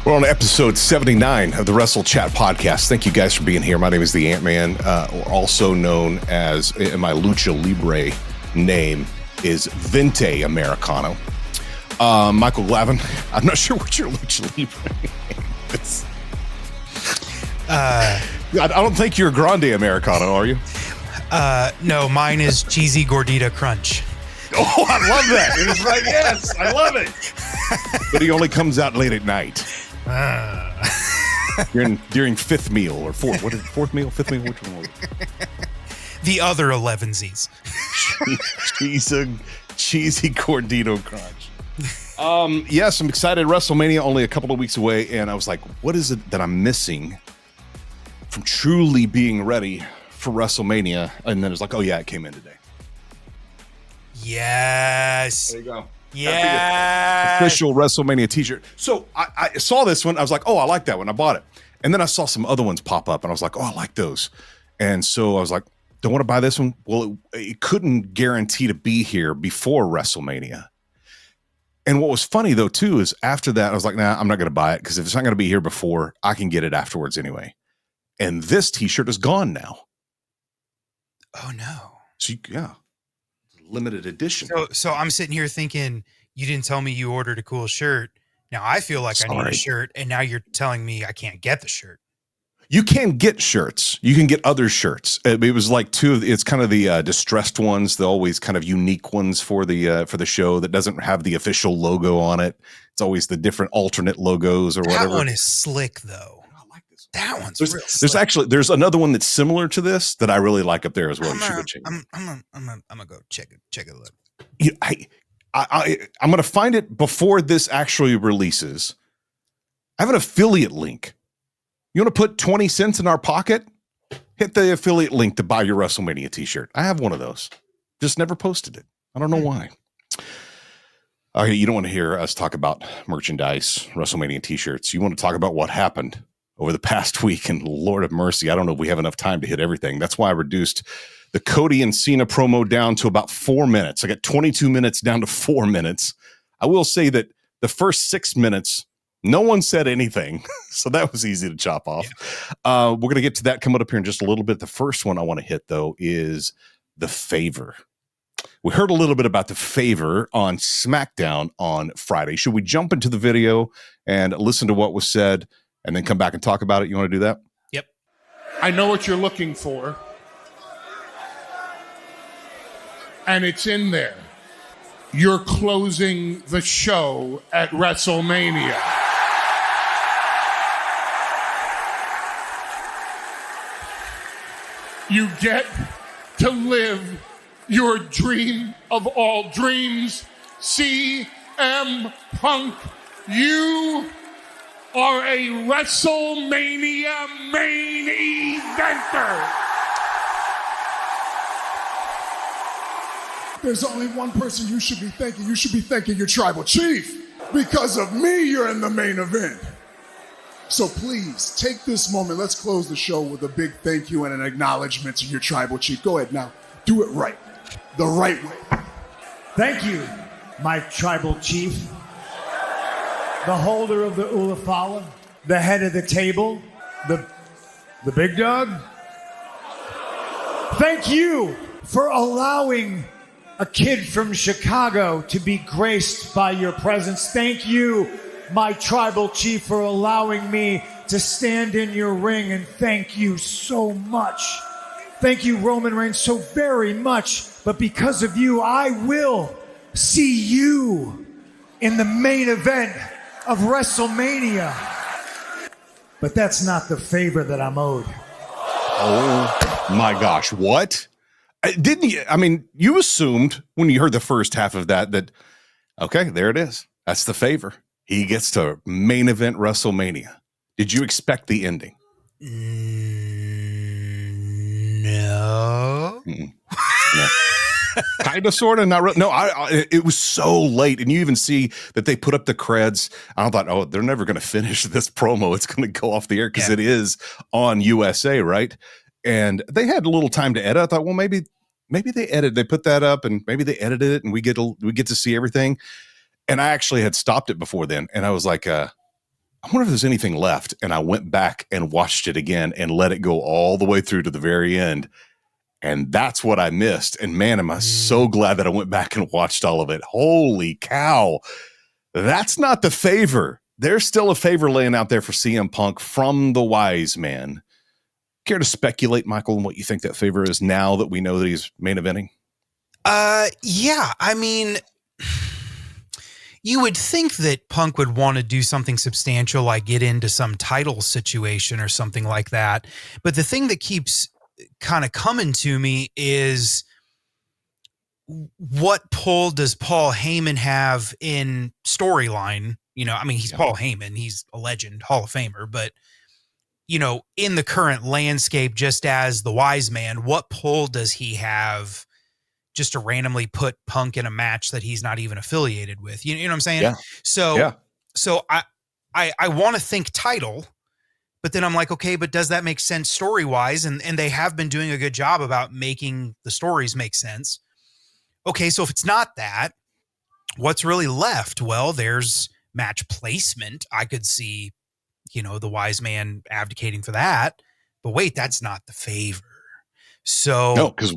We're on episode 79 of the WrestleChat Podcast. Thank you guys for being here. My name is the AntMan, or also known as, in my Lucha Libre name, is Vente Americano. Michael Glavin, I'm not sure what your Lucha Libre name is. I don't think you're Grande Americano, are you? No, mine is Cheesy Gordita Crunch. Oh, I love that. It is right. Yes, I love it. But he only comes out late at night. During fifth meal or fourth. What is it, fourth meal? Fifth meal? Which one was it? The other 11 Z's. Cheesy Gordito Crunch. Yes, I'm excited. WrestleMania only a couple of weeks away, and I was like, what is it that I'm missing from truly being ready for WrestleMania? And then it's like, oh yeah, it came in today. Yes. There you go. Yeah. Official WrestleMania t-shirt. So I saw this one. I was like, oh, I like that one. I bought it. And then I saw some other ones pop up and I was like, oh, I like those. And so I was like, don't want to buy this one. Well, it couldn't guarantee to be here before WrestleMania. And what was funny though, too, is after that, I was like, nah, I'm not going to buy it because if it's not going to be here before, I can get it afterwards anyway. And this t-shirt is gone now. Oh no. So yeah. Limited edition. So I'm sitting here thinking you didn't tell me you ordered a cool shirt. Now I feel like I need a shirt, and now you're telling me I can't get the shirt. You can get shirts. You can get other shirts. It was like it's kind of the distressed ones, the always kind of unique ones for the show that doesn't have the official logo on it. It's always the different alternate logos or whatever. That one is slick though. That one's there's another one that's similar to this that I really like up there as well. I'm gonna go check it. Look. I'm gonna find it before this actually releases. I have an affiliate link. You want to put 20 cents in our pocket? Hit the affiliate link to buy your WrestleMania t-shirt. I have one of those. Just never posted it. I don't know why. Okay, you don't want to hear us talk about merchandise, WrestleMania t-shirts. You want to talk about what happened over the past week, and Lord of mercy, I don't know if we have enough time to hit everything. That's why I reduced the Cody and Cena promo down to about 4 minutes. I got 22 minutes down to 4 minutes. I will say that the first 6 minutes, no one said anything, so that was easy to chop off. Yeah. We're going to get to that coming up here in just a little bit. The first one I want to hit, though, is The Favor. We heard a little bit about The Favor on SmackDown on Friday. Should we jump into the video and listen to what was said and then come back and talk about it? You want to do that? Yep. I know what you're looking for. And it's in there. You're closing the show at WrestleMania. You get to live your dream of all dreams. CM Punk, you are a WrestleMania main eventer. There's only one person you should be thanking. You should be thanking your tribal chief. Because of me, you're in the main event. So please, take this moment. Let's close the show with a big thank you and an acknowledgement to your tribal chief. Go ahead now. Do it right. The right way. Thank you, my tribal chief. The holder of the Ulafala, the head of the table, the big dog. Thank you for allowing a kid from Chicago to be graced by your presence. Thank you, my tribal chief, for allowing me to stand in your ring, and thank you so much. Thank you, Roman Reigns, so very much. But because of you, I will see you in the main event of WrestleMania. But that's not the favor that I'm owed. Oh my gosh, what? Didn't you? I mean, you assumed when you heard the first half of that, okay, there it is. That's the favor. He gets to main event WrestleMania. Did you expect the ending? No. No. Kind of, sort of, not really. No, it was so late, and you even see that they put up the creds. I thought, oh, they're never going to finish this promo. It's going to go off the air because it is on USA, right? And they had a little time to edit. I thought, well, maybe they put that up, and maybe they edited it, and we get to see everything. And I actually had stopped it before then, and I was like, I wonder if there's anything left. And I went back and watched it again and let it go all the way through to the very end. And that's what I missed. And man, am I so glad that I went back and watched all of it. Holy cow. That's not the favor. There's still a favor laying out there for CM Punk from the wise man. Care to speculate, Michael, on what you think that favor is now that we know that he's main eventing? Yeah. I mean, you would think that Punk would want to do something substantial, like get into some title situation or something like that. But the thing that keeps kind of coming to me is, what pull does Paul Heyman have in storyline? You know, I mean, he's Paul Heyman. He's a legend, Hall of Famer. But, you know, in the current landscape, just as the wise man, what pull does he have just to randomly put Punk in a match that he's not even affiliated with? You know what I'm saying? Yeah. So I want to think title, but then I'm like, okay, but does that make sense story-wise? And they have been doing a good job about making the stories make sense. Okay, so if it's not that, what's really left? Well, there's match placement. I could see, you know, the wise man abdicating for that. But wait, that's not the favor. So no, because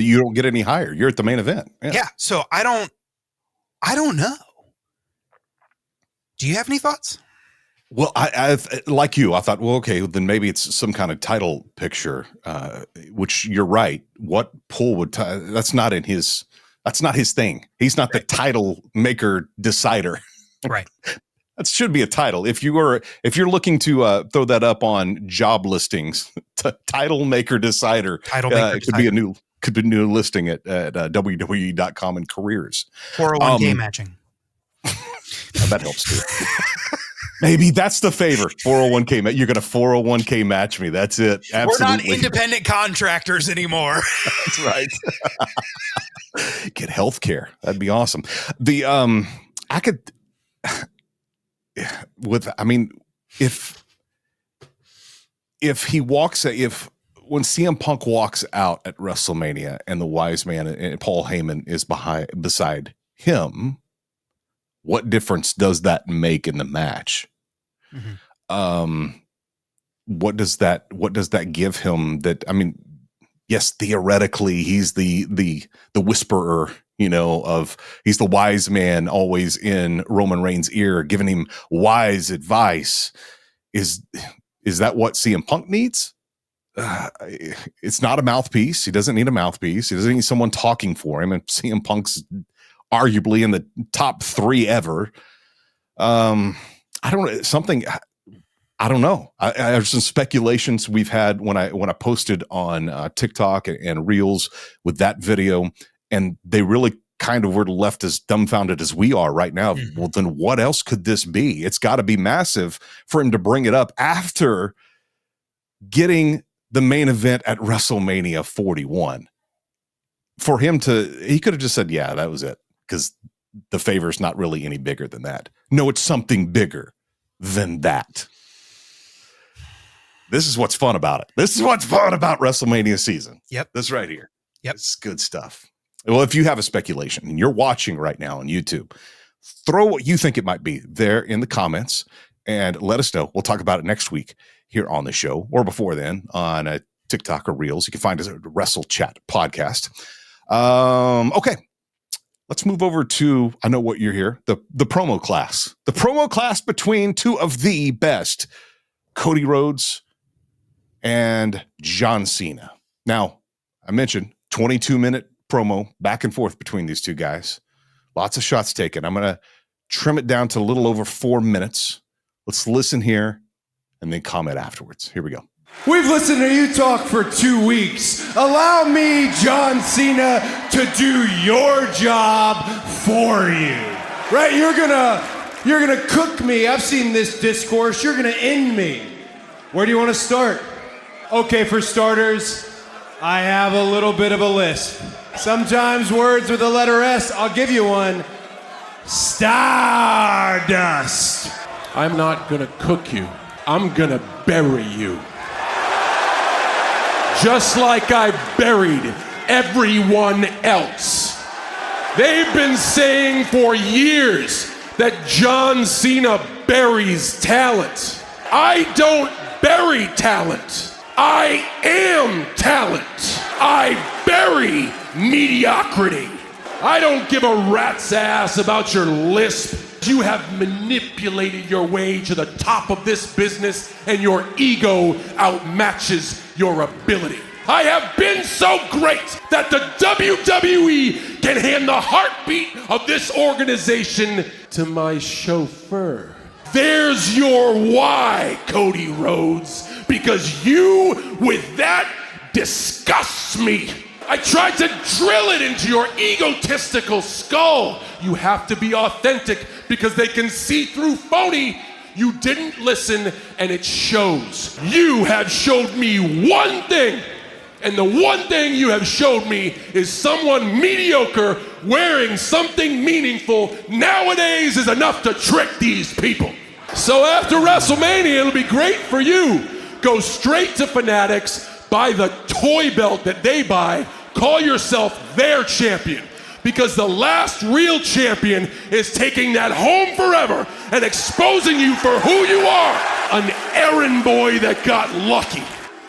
you don't get any higher. You're at the main event. Yeah. So I don't know. Do you have any thoughts? Well, I like you, I thought, well, okay, then maybe it's some kind of title picture, which you're right. What pull would that's not his thing. He's not the title maker decider. Right. That should be a title. If you're looking to throw that up on job listings, title maker decider, could be a new listing at WWE.com and careers. 401k matching. That helps too. Maybe that's the favor. 401k. You're going to 401k match me. That's it. Absolutely. We're not independent contractors anymore. That's right. Get health care. That'd be awesome. I could, when CM Punk walks out at WrestleMania and the wise man and Paul Heyman is beside him, what difference does that make in the match? Mm-hmm. What does that give him? That, I mean, yes, theoretically he's the whisperer, you know, he's the wise man always in Roman Reigns' ear, giving him wise advice. Is that what CM Punk needs? It's not a mouthpiece. He doesn't need a mouthpiece. He doesn't need someone talking for him. And CM Punk's arguably in the top 3 ever. I don't know. There's some speculations we've had when I posted on TikTok and Reels with that video, and they really kind of were left as dumbfounded as we are right now. Mm-hmm. Well, then what else could this be? It's got to be massive for him to bring it up after getting the main event at WrestleMania 41. For him he could have just said, yeah, that was it, because the favor's not really any bigger than that. No, it's something bigger than that. This is what's fun about it. This is what's fun about WrestleMania season. Yep. This right here. Yep. It's good stuff. Well, if you have a speculation and you're watching right now on YouTube, throw what you think it might be there in the comments and let us know. We'll talk about it next week here on the show, or before then on TikTok or Reels. You can find us at WrestleChat Podcast. Okay. Let's move over to, I know what you're here, the promo class. The promo class between two of the best, Cody Rhodes and John Cena. Now, I mentioned 22-minute promo back and forth between these two guys. Lots of shots taken. I'm going to trim it down to a little over 4 minutes. Let's listen here and then comment afterwards. Here we go. We've listened to you talk for 2 weeks. Allow me, John Cena, to do your job for you. Right? You're gonna cook me. I've seen this discourse. You're gonna end me. Where do you want to start? Okay, for starters, I have a little bit of a lisp. Sometimes words with the letter S, I'll give you one. Stardust. I'm not gonna cook you. I'm gonna bury you. Just like I buried everyone else. They've been saying for years that John Cena buries talent. I don't bury talent. I am talent. I bury mediocrity. I don't give a rat's ass about your lisp. You have manipulated your way to the top of this business, and your ego outmatches your ability. I have been so great that the WWE can hand the heartbeat of this organization to my chauffeur. There's your why, Cody Rhodes, because you with that disgusts me. I tried to drill it into your egotistical skull. You have to be authentic because they can see through phony. You didn't listen, and it shows. You have showed me one thing, and the one thing you have showed me is someone mediocre wearing something meaningful nowadays is enough to trick these people. So after WrestleMania, it'll be great for you. Go straight to Fanatics, buy the toy belt that they buy, call yourself their champion. Because the last real champion is taking that home forever and exposing you for who you are. An errand boy that got lucky.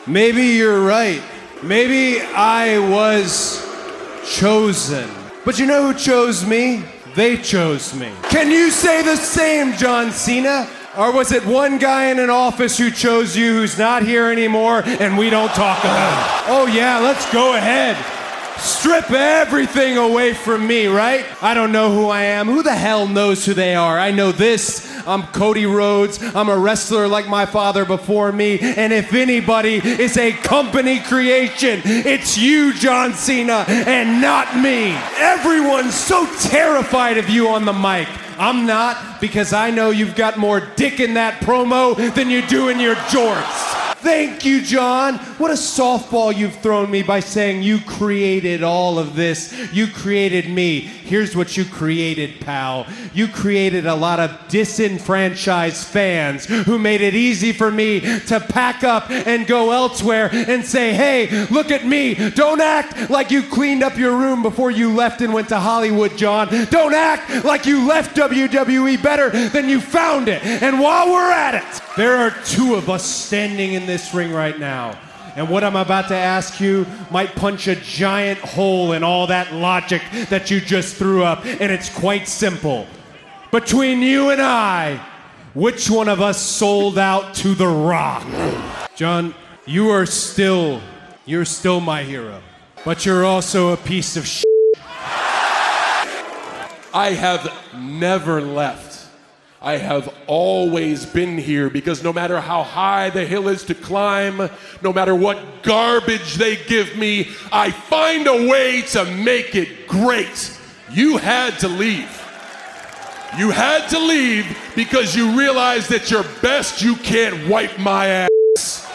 Maybe you're right. Maybe I was chosen. But you know who chose me? They chose me. Can you say the same, John Cena? Or was it one guy in an office who chose you who's not here anymore and we don't talk about it? Oh yeah, let's go ahead. Strip everything away from me, right? I don't know who I am. Who the hell knows who they are? I know this. I'm Cody Rhodes. I'm a wrestler like my father before me. And if anybody is a company creation, it's you, John Cena, and not me. Everyone's so terrified of you on the mic. I'm not, because I know you've got more dick in that promo than you do in your jorts. Thank you, John. What a softball you've thrown me by saying you created all of this. You created me. Here's what you created, pal. You created a lot of disenfranchised fans who made it easy for me to pack up and go elsewhere and say, hey, look at me. Don't act like you cleaned up your room before you left and went to Hollywood, John. Don't act like you left WWE better than you found it. And while we're at it, there are two of us standing in this ring right now. And what I'm about to ask you might punch a giant hole in all that logic that you just threw up. And it's quite simple. Between you and I, which one of us sold out to The Rock? John, you're still my hero. But you're also a piece of shit. I have never left. I have always been here because no matter how high the hill is to climb, no matter what garbage they give me, I find a way to make it great. You had to leave. You had to leave because you realized that you're best you can't wipe my ass.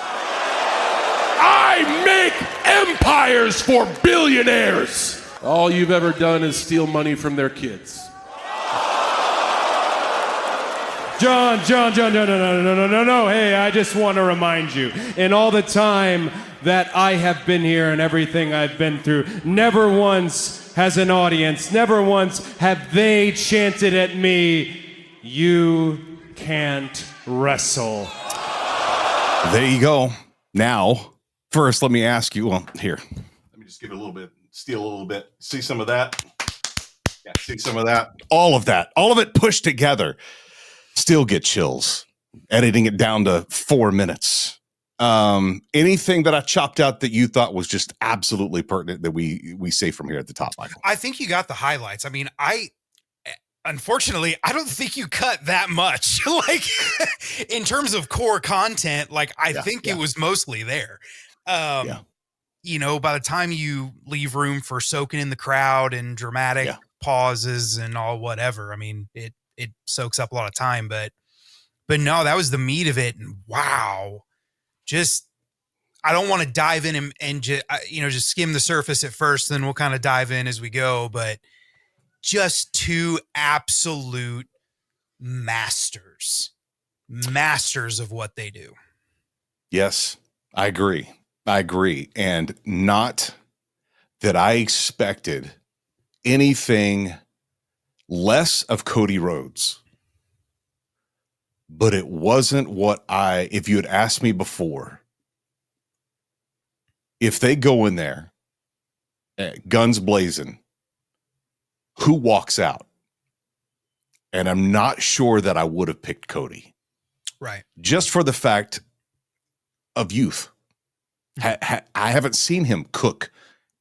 I make empires for billionaires. All you've ever done is steal money from their kids. John, no. Hey, I just want to remind you, in all the time that I have been here and everything I've been through, never once has an audience, never once have they chanted at me, you can't wrestle. There you go. Now, first, let me ask you, well, here, let me just give it a little bit, steal a little bit. See some of that? Yeah, see some of that? All of it pushed together. Still get chills. Editing it down to 4 minutes. Anything that I chopped out that you thought was just absolutely pertinent that we say from here at the top, Michael? I think you got the highlights. I mean, unfortunately, I don't think you cut that much. Like, in terms of core content, like, I think it was mostly there. You know, by the time you leave room for soaking in the crowd and dramatic pauses and all whatever, I mean, it soaks up a lot of time, but no, that was the meat of it. And wow, just, I don't want to dive in and just skim the surface at first, then we'll kind of dive in as we go, but just two absolute masters of what they do. Yes, I agree. And not that I expected anything less of Cody Rhodes but it wasn't if you had asked me before, if they go in there, guns blazing, who walks out? And I'm not sure that I would have picked Cody. Right. Just for the fact of youth. I haven't seen him cook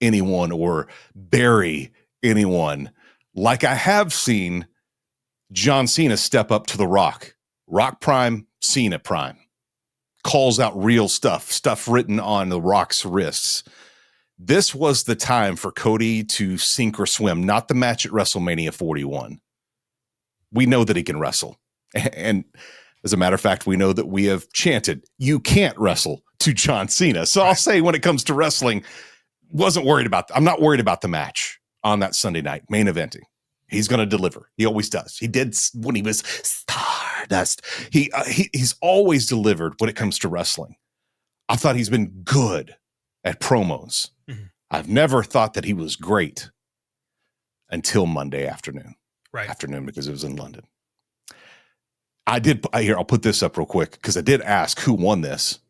anyone or bury anyone like I have seen John Cena step up to the Rock. Rock Prime, Cena Prime. Calls out real stuff written on the Rock's wrists. This was the time for Cody to sink or swim, not the match at WrestleMania 41. We know that he can wrestle. And as a matter of fact, we know that we have chanted, "You can't wrestle," to John Cena. So I'll say when it comes to wrestling, I'm not worried about the match on that Sunday night, main eventing. He's going to deliver. He always does. He did when he was Stardust. He's always delivered when it comes to wrestling. I thought he's been good at promos. Mm-hmm. I've never thought that he was great until Monday afternoon. Right. Afternoon, because it was in London. I'll put this up real quick because I did ask who won this.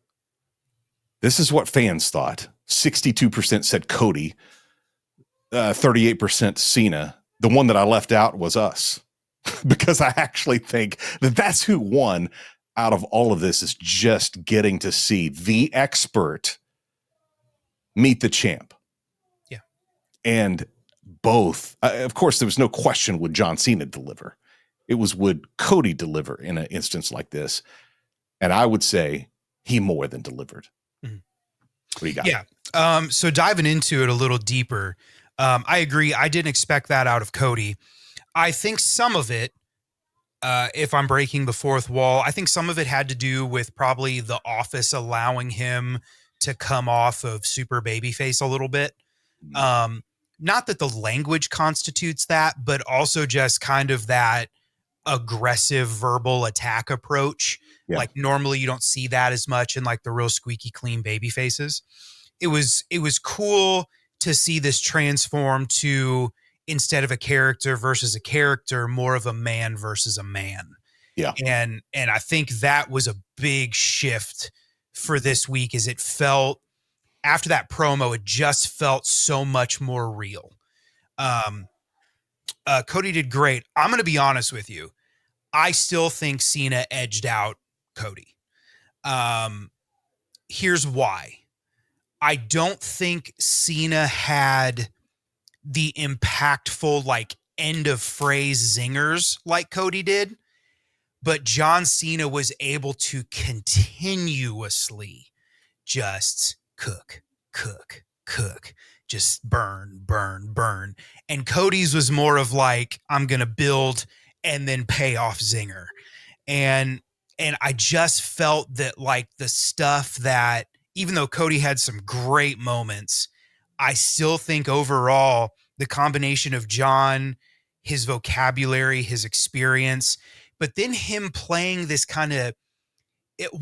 This is what fans thought. 62% said Cody, 38% Cena. The one that I left out was us because I actually think that that's who won out of all of this, is just getting to see the expert meet the champ. Yeah. And both, of course, there was no question, would John Cena deliver? It was, would Cody deliver in an instance like this? And I would say he more than delivered. Mm-hmm. What do you got? Yeah. So diving into it a little deeper, I agree. I didn't expect that out of Cody. I think some of it, if I'm breaking the fourth wall, I think some of it had to do with probably the Office allowing him to come off of super babyface a little bit. Not that the language constitutes that, but also just kind of that aggressive verbal attack approach. Yeah. Like normally you don't see that as much in like the real squeaky clean baby faces. It was cool to see this transform to, instead of a character versus a character, more of a man versus a man. Yeah. And I think that was a big shift for this week, is it felt, after that promo, it just felt so much more real. Cody did great. I'm going to be honest with you. I still think Cena edged out Cody. Here's why. I don't think Cena had the impactful, like, end of phrase zingers like Cody did, but John Cena was able to continuously just cook, just burn. And Cody's was more of like, I'm going to build and then pay off zinger. And I just felt that, like, the stuff that, even though Cody had some great moments, I still think overall the combination of John, his vocabulary, his experience, but then him playing this kind of,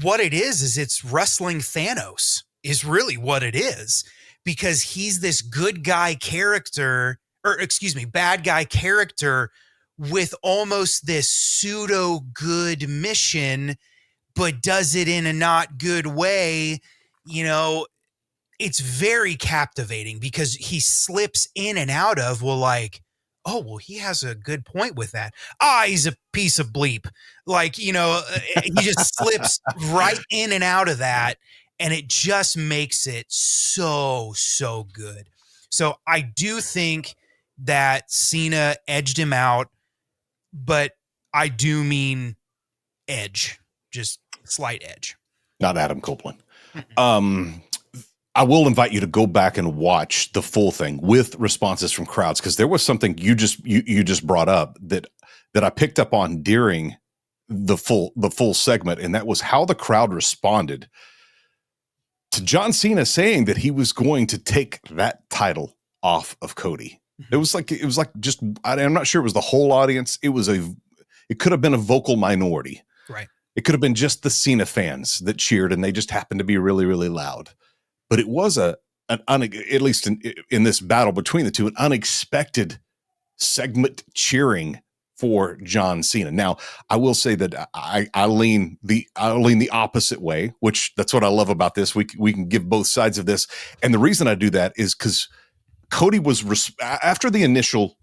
what it is it's wrestling Thanos is really what it is, because he's this good guy character, bad guy character with almost this pseudo good mission, but does it in a not good way. You know, it's very captivating because he slips in and out of, well, like, oh, well, he has a good point with that. He's a piece of bleep. Like, you know, he just slips right in and out of that. And it just makes it so, so good. So I do think that Cena edged him out, but I do mean edge, just slight edge. Not Adam Copeland. I will invite you to go back and watch the full thing with responses from crowds, because there was something you just brought up that I picked up on during the full segment, and that was how the crowd responded to John Cena saying that he was going to take that title off of Cody. It was like just, I'm not sure it was the whole audience. It could have been a vocal minority. Right. It could have been just the Cena fans that cheered, and they just happened to be really, really loud. But it was at least in this battle between the two, an unexpected segment cheering for John Cena. Now, I will say that I lean the opposite way, which that's what I love about this. We can give both sides of this. And the reason I do that is because Cody was after the initial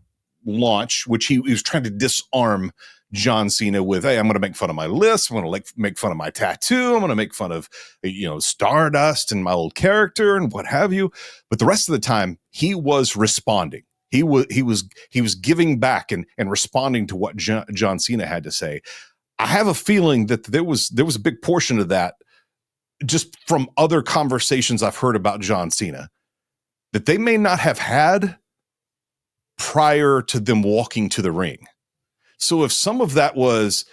launch, which he was trying to disarm John Cena with, hey, I'm going to make fun of my list. I'm going to make fun of my tattoo. I'm going to make fun of, Stardust and my old character and what have you. But the rest of the time, he was responding. He was giving back and responding to what John Cena had to say. I have a feeling that there was a big portion of that just from other conversations I've heard about John Cena that they may not have had prior to them walking to the ring. So if some of that was,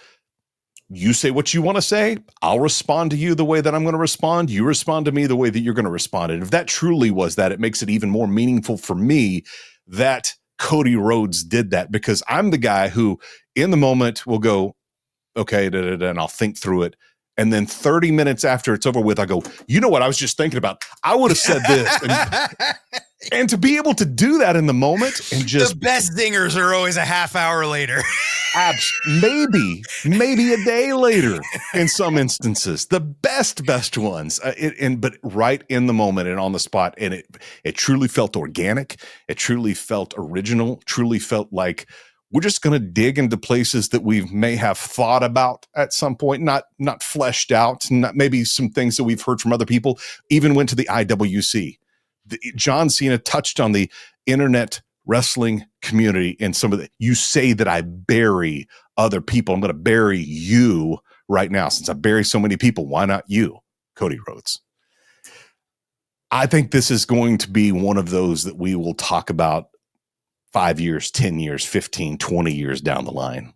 you say what you want to say, I'll respond to you the way that I'm going to respond. You respond to me the way that you're going to respond. And if that truly was that, it makes it even more meaningful for me that Cody Rhodes did that, because I'm the guy who in the moment will go, okay, and I'll think through it. And then 30 minutes after it's over with, I go, you know what I was just thinking about? I would have said this. And to be able to do that in the moment and just the best zingers are always a half hour later. maybe a day later in some instances, the best ones, but right in the moment and on the spot. And it truly felt organic. It truly felt original, truly felt like we're just going to dig into places that we may have thought about at some point, not fleshed out, not maybe some things that we've heard from other people, even went to the IWC. John Cena touched on the internet wrestling community and some of the, you say that I bury other people. I'm going to bury you right now. Since I bury so many people, why not you, Cody Rhodes? I think this is going to be one of those that we will talk about 5 years, 10 years, 15, 20 years down the line.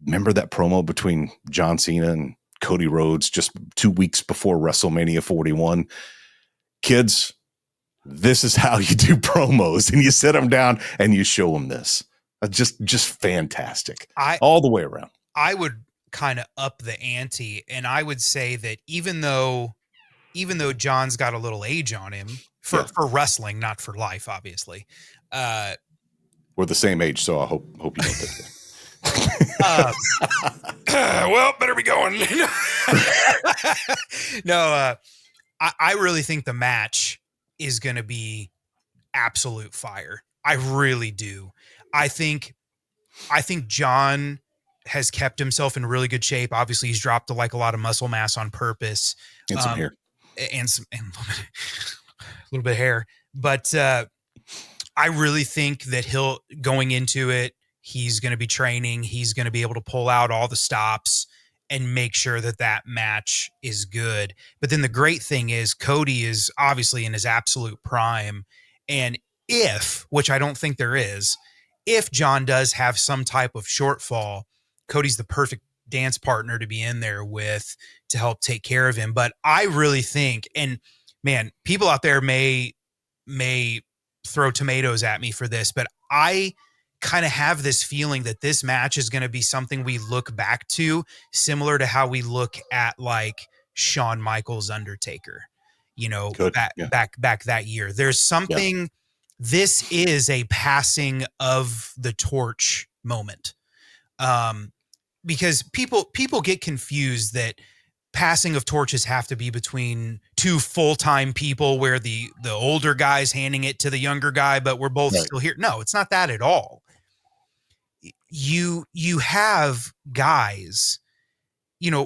Remember that promo between John Cena and Cody Rhodes just 2 weeks before WrestleMania 41? Kids, this is how you do promos, and you sit them down and you show them this. Just fantastic. All the way around. I would kind of up the ante, and I would say that even though John's got a little age on him for wrestling, not for life, obviously. We're the same age, so I hope you don't take that. Well, better be going. No, I really think the match is going to be absolute fire. I really do. I think John has kept himself in really good shape. Obviously, he's dropped a lot of muscle mass on purpose, and some hair, and a little bit of hair. But I really think that going into it, he's going to be training. He's going to be able to pull out all the stops and make sure that match is good. But then the great thing is Cody is obviously in his absolute prime. And which I don't think there is, if John does have some type of shortfall, Cody's the perfect dance partner to be in there with to help take care of him. But I really think, and man, people out there may throw tomatoes at me for this, but I kind of have this feeling that this match is going to be something we look back to, similar to how we look at Shawn Michaels Undertaker, back that year. There's something, this is a passing of the torch moment. Because people get confused that passing of torches have to be between two full-time people where the older guy's handing it to the younger guy, but we're both still here. No, it's not that at all. You have guys,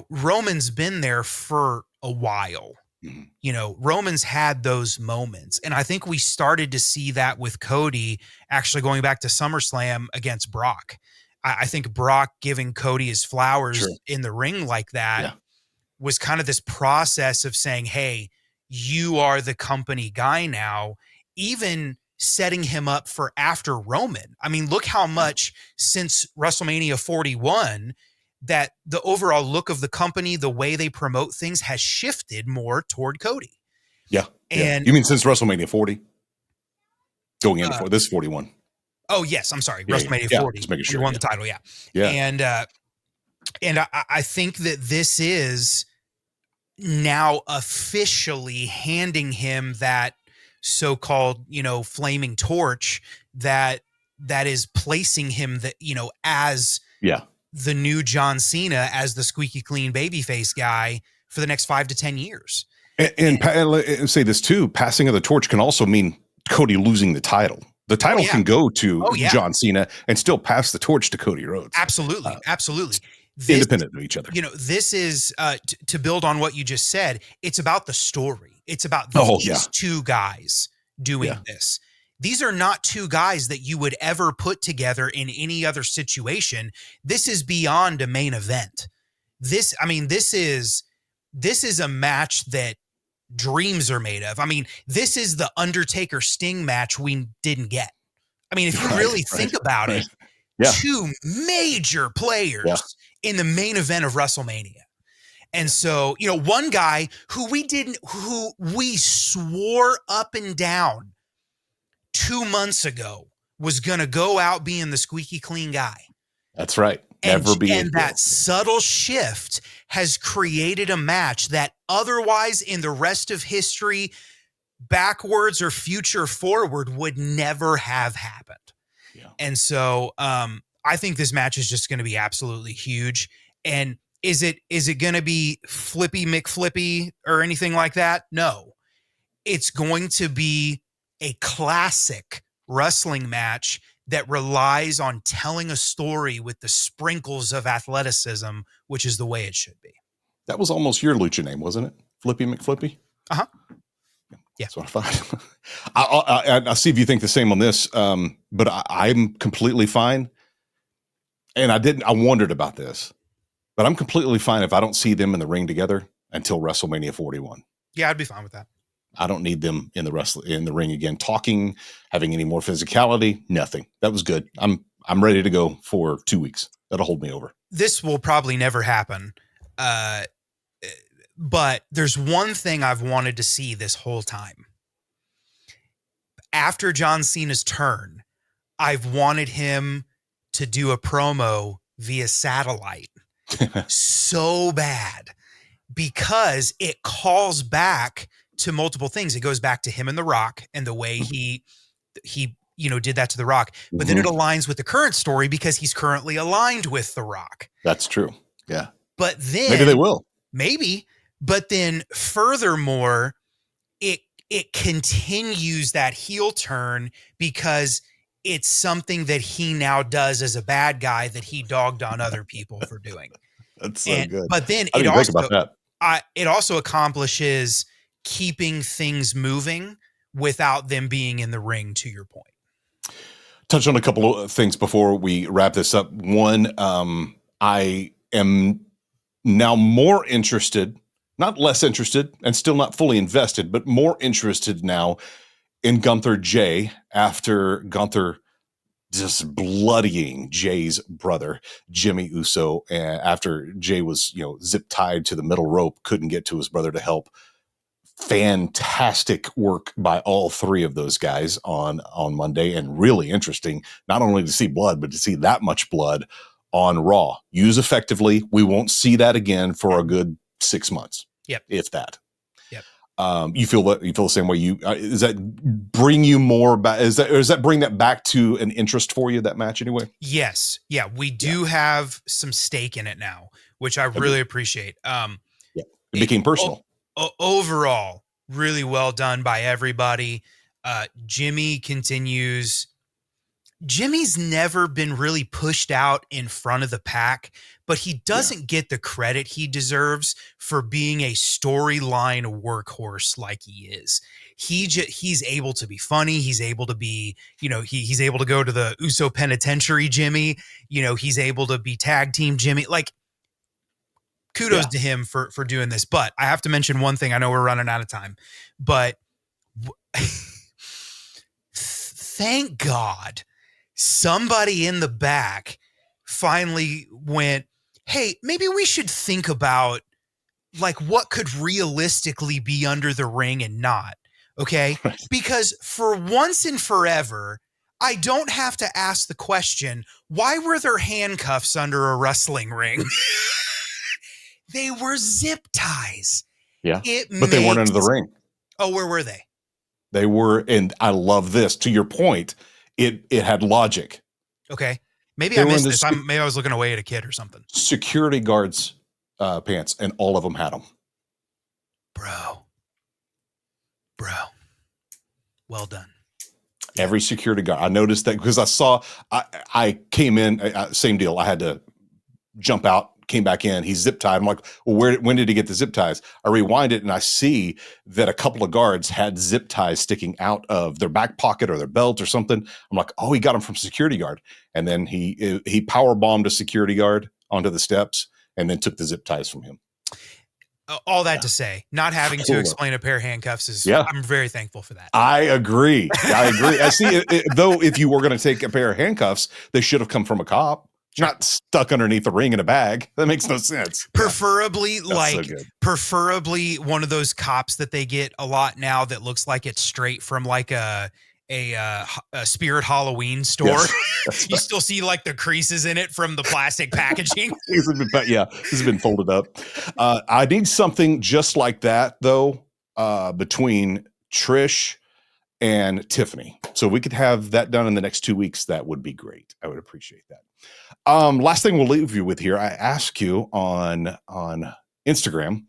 Roman's been there for a while. Mm-hmm. Roman's had those moments. And I think we started to see that with Cody actually going back to SummerSlam against Brock. I think Brock giving Cody his flowers in the ring like that was kind of this process of saying, hey, you are the company guy now, even setting him up for after Roman. I mean, look how much since WrestleMania 41 that the overall look of the company, the way they promote things has shifted more toward Cody. Yeah. And you mean since WrestleMania 40? Going into this 41. Oh, yes. I'm sorry. WrestleMania 40. Just making sure. He won the title. Yeah. And I think that this is now officially handing him that so-called, flaming torch that is placing him as Yeah. the new John Cena, as the squeaky clean babyface guy for the next 5 to 10 years. And say this too, passing of the torch can also mean Cody losing the title. The title can go to John Cena and still pass the torch to Cody Rhodes. Absolutely. Absolutely. Independent of each other. This is to build on what you just said. It's about the story. It's about these two guys doing this. These are not two guys that you would ever put together in any other situation. This is beyond a main event. This is a match that dreams are made of. I mean, this is the Undertaker Sting match we didn't get. I mean, if you really think about it, two major players in the main event of WrestleMania. And so, one guy who we swore up and down 2 months ago was going to go out being the squeaky clean guy. That's right. And that subtle shift has created a match that otherwise in the rest of history, backwards or future forward, would never have happened. Yeah. And so I think this match is just going to be absolutely huge. And is it going to be Flippy McFlippy or anything like that? No. It's going to be a classic wrestling match that relies on telling a story with the sprinkles of athleticism, which is the way it should be. That was almost your lucha name, wasn't it? Flippy McFlippy? Uh-huh. Yeah. That's what I thought. I'll see if you think the same on this, but I'm completely fine. And I wondered about this, but I'm completely fine if I don't see them in the ring together until WrestleMania 41. Yeah, I'd be fine with that. I don't need them in the ring again, talking, having any more physicality, nothing. That was good. I'm ready to go for 2 weeks. That'll hold me over. This will probably never happen. But there's one thing I've wanted to see this whole time. After John Cena's turn, I've wanted him to do a promo via satellite so bad, because it calls back to multiple things. It goes back to him and The Rock and the way he did that to The Rock, but then it aligns with the current story because he's currently aligned with The Rock. That's true. Yeah. But then maybe they will. Maybe. But then furthermore, it continues that heel turn because it's something that he now does as a bad guy that he dogged on other people for doing. That's so good. But then it also accomplishes keeping things moving without them being in the ring, to your point. Touch on a couple of things before we wrap this up. One, I am now more interested, not less interested, and still not fully invested, but more interested now in Gunther Jay after Gunther just bloodying Jay's brother, Jimmy Uso, after Jay was, zip tied to the middle rope, couldn't get to his brother to help. Fantastic work by all three of those guys on Monday, and really interesting, not only to see blood, but to see that much blood on Raw. Use effectively. We won't see that again for a good 6 months. Yep. If that. Yep. You feel the same way. Does that bring you more back? Does that bring that back to an interest for you, that match anyway? Yes. Yeah. We do have some stake in it now, which I really appreciate. It became personal. Overall, really well done by everybody. Jimmy continues. Jimmy's never been really pushed out in front of the pack, but he doesn't get the credit he deserves for being a storyline workhorse like he is. He's able to be funny. He's able to be, he's able to go to the Uso Penitentiary Jimmy. He's able to be tag team Jimmy. Like, kudos to him for doing this. But I have to mention one thing. I know we're running out of time, but thank God somebody in the back finally went, hey, maybe we should think about like what could realistically be under the ring and not. Okay. Because for once and forever, I don't have to ask the question, why were there handcuffs under a wrestling ring? They were zip ties. Yeah. But they weren't under the ring. Oh, where were they? They were, and I love this, to your point, it had logic. Okay. Maybe They I were missed in this. the Maybe I was looking away at a kid or something. Security guards pants, and all of them had them. Bro. Well done. Every security guard. I noticed that because I came in, same deal. I had to jump out, came back in. He's zip tied. I'm like, well, when did he get the zip ties? I rewind it and I see that a couple of guards had zip ties sticking out of their back pocket or their belt or something. I'm like, oh, he got them from security guard. And then he power bombed a security guard onto the steps and then took the zip ties from him. All that to say, not having to explain a pair of handcuffs is, I'm very thankful for that. I agree. I see. Though, if you were going to take a pair of handcuffs, they should have come from a cop, not stuck underneath a ring in a bag. That makes no sense. Preferably, preferably one of those cops that they get a lot now that looks like it's straight from like a Spirit Halloween store. Yes. You still see like the creases in it from the plastic packaging. This has been folded up. I need something just like that though, between Trish and Tiffany. So we could have that done in the next 2 weeks. That would be great. I would appreciate that. Last thing we'll leave you with here. I ask you on Instagram,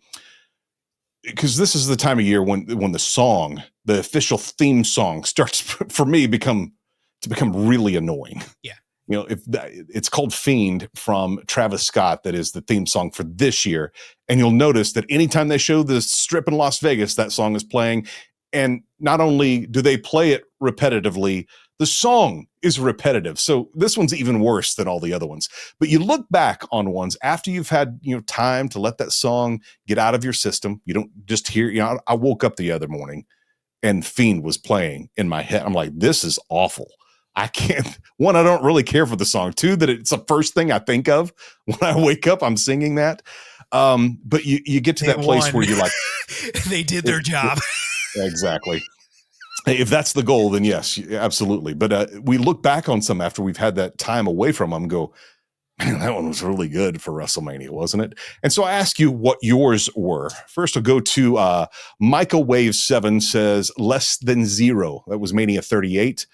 because this is the time of year when the official theme song starts for me become really annoying. Yeah. You know, it's called Fiend from Travis Scott. That is the theme song for this year. And you'll notice that anytime they show the strip in Las Vegas, that song is playing. And not only do they play it repetitively, the song is repetitive. So this one's even worse than all the other ones. But you look back on ones after you've had, time to let that song get out of your system. You don't just hear, I woke up the other morning and Fiend was playing in my head. I'm like, this is awful. I can't. One, I don't really care for the song. Two, that it's the first thing I think of when I wake up. I'm singing that. But you get to that place where you're like, they did their job. Exactly. If that's the goal, then yes, absolutely. But we look back on some after we've had that time away from them and go, man, that one was really good for WrestleMania, wasn't it? And so I ask you what yours were. First, I'll go to Michael Wave 7 says less than zero. That was Mania 38,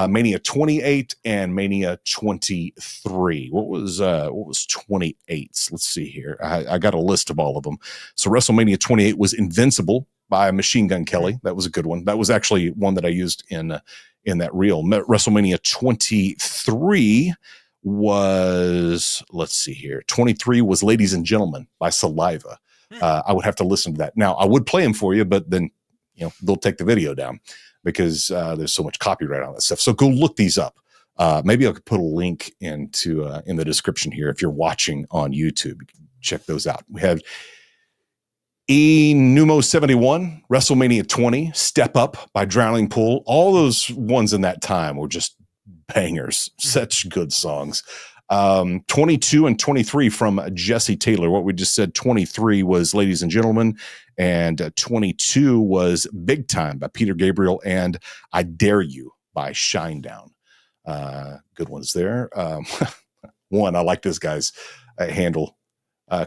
Mania 28, and Mania 23. What was 28? Let's see here. I got a list of all of them. So WrestleMania 28 was Invincible by Machine Gun Kelly. That was a good one. That was actually one that I used in that reel. WrestleMania 23 was, let's see here. 23 was Ladies and Gentlemen by Saliva. I would have to listen to that. Now I would play them for you, but then, they'll take the video down because there's so much copyright on that stuff. So go look these up. Maybe I could put a link in the description here. If you're watching on YouTube, you can check those out. We have Numo 71, WrestleMania 20, Step Up by Drowning Pool. All those ones in that time were just bangers, such good songs. 22 and 23 from Jesse Taylor. What we just said, 23 was Ladies and Gentlemen, and 22 was Big Time by Peter Gabriel, and I Dare You by Shinedown. Good ones there. One, I like this guy's handle.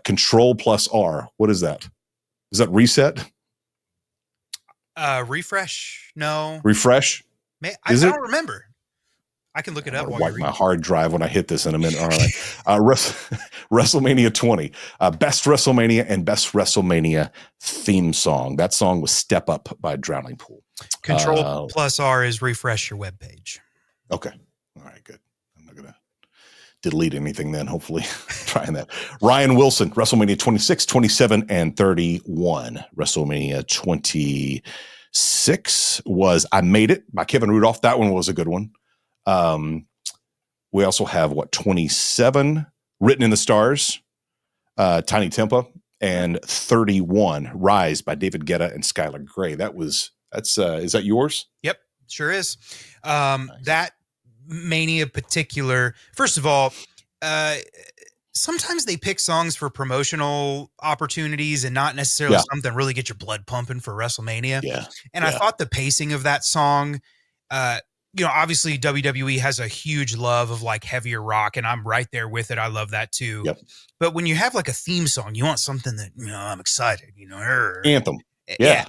Control plus R. What is that? Is that reset? Refresh? No. Refresh? I don't remember. I can look it up. Wipe my hard drive when I hit this in a minute. All right. WrestleMania 20, best WrestleMania and best WrestleMania theme song. That song was Step Up by Drowning Pool. Control plus R is refresh your webpage. Okay. All right, good. I'm not going to delete anything then, hopefully. Trying that. Ryan Wilson, WrestleMania 26, 27, and 31. WrestleMania 26 was I Made It by Kevin Rudolph. That one was a good one. We also have 27, Written in the Stars, Tiny Tempa, and 31, Rise by David Guetta and Skylar Grey. Is that yours? Yep, sure is. Nice. That Mania particular, first of all, sometimes they pick songs for promotional opportunities and not necessarily something really get your blood pumping for WrestleMania. Yeah. And I thought the pacing of that song, obviously WWE has a huge love of like heavier rock, and I'm right there with it. I love that too. Yep. But when you have like a theme song, you want something that, I'm excited, Anthem. Yeah.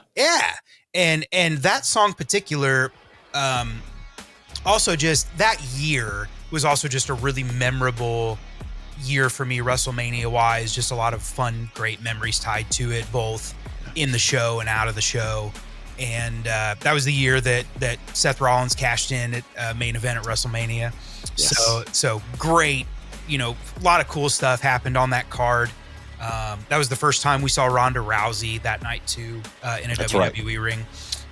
And that song particular, Also, just that year was also just a really memorable year for me, WrestleMania wise. Just a lot of fun, great memories tied to it, both in the show and out of the show. And that was the year that Seth Rollins cashed in at main event at WrestleMania. Yes. So great, a lot of cool stuff happened on that card. That was the first time we saw Ronda Rousey that night too, in a WWE ring.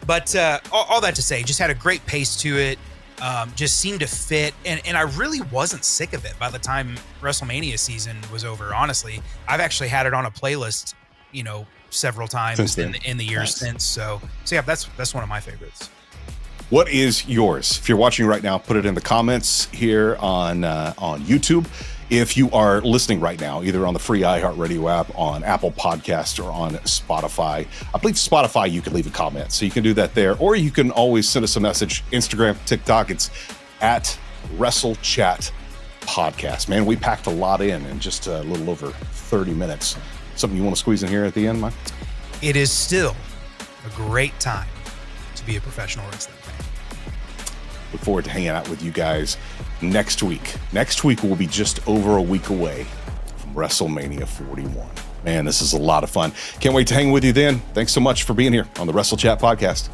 But all that to say, just had a great pace to it. Just seemed to fit, and I really wasn't sick of it by the time WrestleMania season was over. Honestly, I've actually had it on a playlist, several times in the years since. So yeah, that's one of my favorites. What is yours? If you're watching right now, put it in the comments here on YouTube. If you are listening right now, either on the free iHeartRadio app, on Apple Podcasts, or on Spotify, I believe Spotify, you can leave a comment. So you can do that there, or you can always send us a message. Instagram, TikTok, it's at WrestleChat Podcast. Man, we packed a lot in just a little over 30 minutes. Something you want to squeeze in here at the end, Mike? It is still a great time to be a professional wrestling fan. Look forward to hanging out with you guys next week. Next week will be just over a week away from WrestleMania 41. Man, this is a lot of fun. Can't wait to hang with you then. Thanks so much for being here on the WrestleChat Podcast.